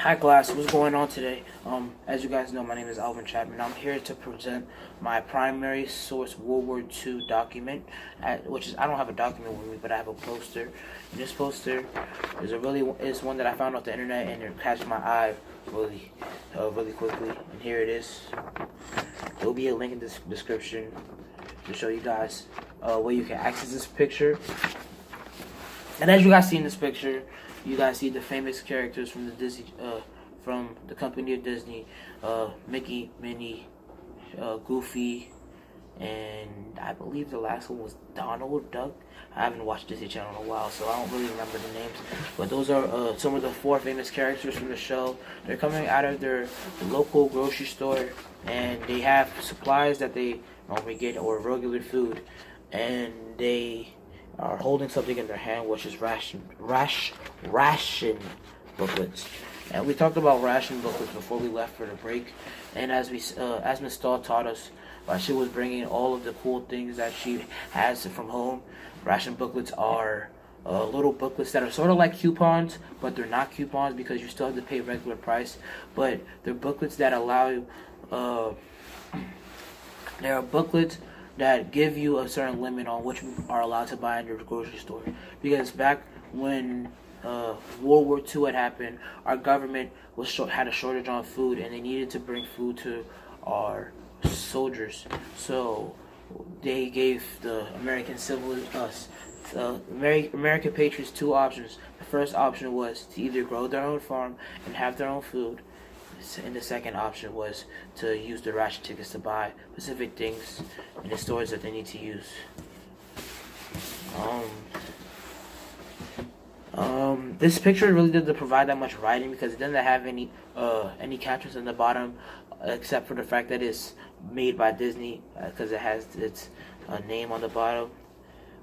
Hi class, what's going on today? As you guys know, my name is Alvin Chapman. I'm here to present my primary source World War II document, which is, I don't have a document with me, but I have a poster. And this poster is one that I found off the internet, and it catched my eye really quickly. And here it is. There will be a link in the description to show you guys where you can access this picture. And as you guys see in this picture, you guys see the famous characters from the Disney, from the company of Disney, Mickey, Minnie, Goofy, and I believe the last one was Donald Duck. I haven't watched Disney Channel in a while, so I don't really remember the names. But those are some of the 4 famous characters from the show. They're coming out of their local grocery store, and they have supplies that they normally get, or regular food, and they are holding something in their hand, which is ration booklets. And we talked about ration booklets before we left for the break. And as Miss Stahl taught us, while she was bringing all of the cool things that she has from home, ration booklets are little booklets that are sort of like coupons, but they're not coupons because you still have to pay regular price. But they're booklets that allow you. There are booklets that give you a certain limit on what you are allowed to buy in your grocery store. Because back when World War II had happened, our government had a shortage on food, and they needed to bring food to our soldiers. So they gave the American American patriots 2 options. The first option was to either grow their own farm and have their own food, and the second option was to use the ration tickets to buy specific things in the stores that they need to use. This picture really doesn't provide that much writing because it doesn't have any captions on the bottom, except for the fact that it's made by Disney, because it has its name on the bottom.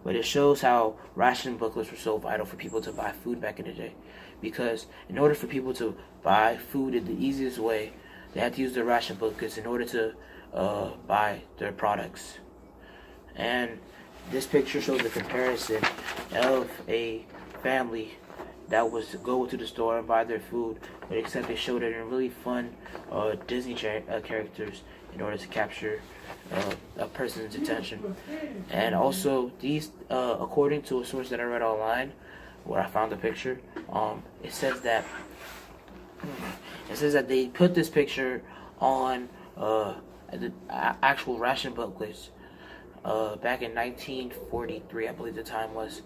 But it shows how ration booklets were so vital for people to buy food back in the day. Because in order for people to buy food in the easiest way, they had to use the ration booklets in order to buy their products. And this picture shows the comparison of a family that was to go to the store and buy their food, but except they showed it in really fun Disney characters in order to capture a person's attention. And also, these, according to a source that I read online, where I found the picture, it says that they put this picture on the actual ration booklets back in 1943, I believe the time was,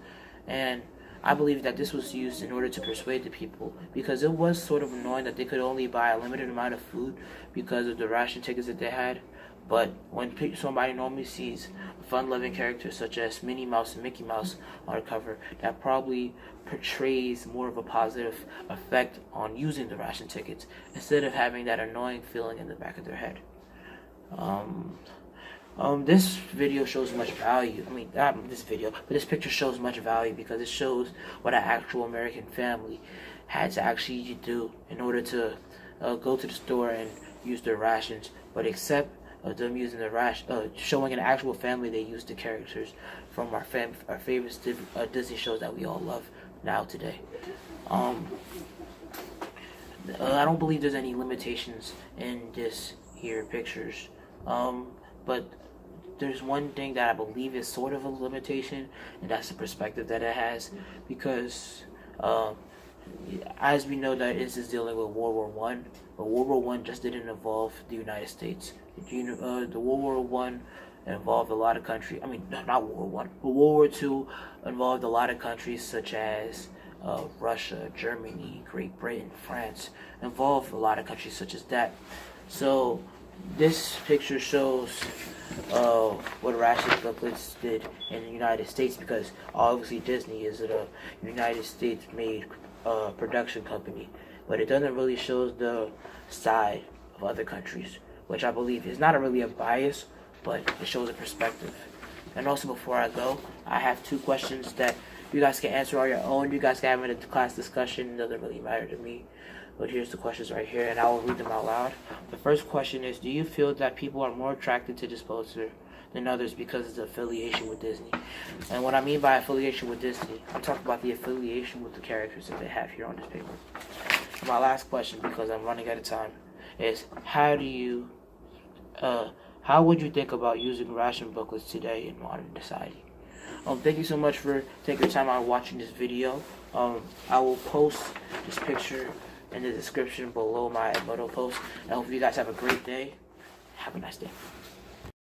and I believe that this was used in order to persuade the people, because it was sort of annoying that they could only buy a limited amount of food because of the ration tickets that they had. But when somebody normally sees fun-loving characters such as Minnie Mouse and Mickey Mouse on a cover, that probably portrays more of a positive effect on using the ration tickets instead of having that annoying feeling in the back of their head. This video shows much value. I mean, not this video, but this picture shows much value because it shows what an actual American family had to actually do in order to go to the store and use their rations. But except them using the showing an actual family, they used the characters from our favorite Disney shows that we all love now today. I don't believe there's any limitations in this here pictures, but there's one thing that I believe is sort of a limitation, and that's the perspective that it has, because as we know that this is dealing with World War I, but World War I just didn't involve the United States. The World War I involved a lot of countries. I mean, not World War I, but World War II involved a lot of countries such as Russia, Germany, Great Britain, France. Involved a lot of countries such as that. So this picture shows what ration booklets did in the United States, because obviously Disney is a United States made production company, but it doesn't really show the side of other countries, which I believe is not really a bias, but it shows a perspective. And also, before I go, I have 2 questions that you guys can answer on your own. You guys can have in a class discussion. It doesn't really matter to me. But here's the questions right here, and I will read them out loud. The first question is, do you feel that people are more attracted to this poster than others because of the affiliation with Disney? And what I mean by affiliation with Disney, I'm talking about the affiliation with the characters that they have here on this paper. my last question, because I'm running out of time, is how would you think about using ration booklets today in modern society? Thank you so much for taking your time out watching this video. I will post this picture in the description below my photo post. I hope you guys have a great day. Have a nice day.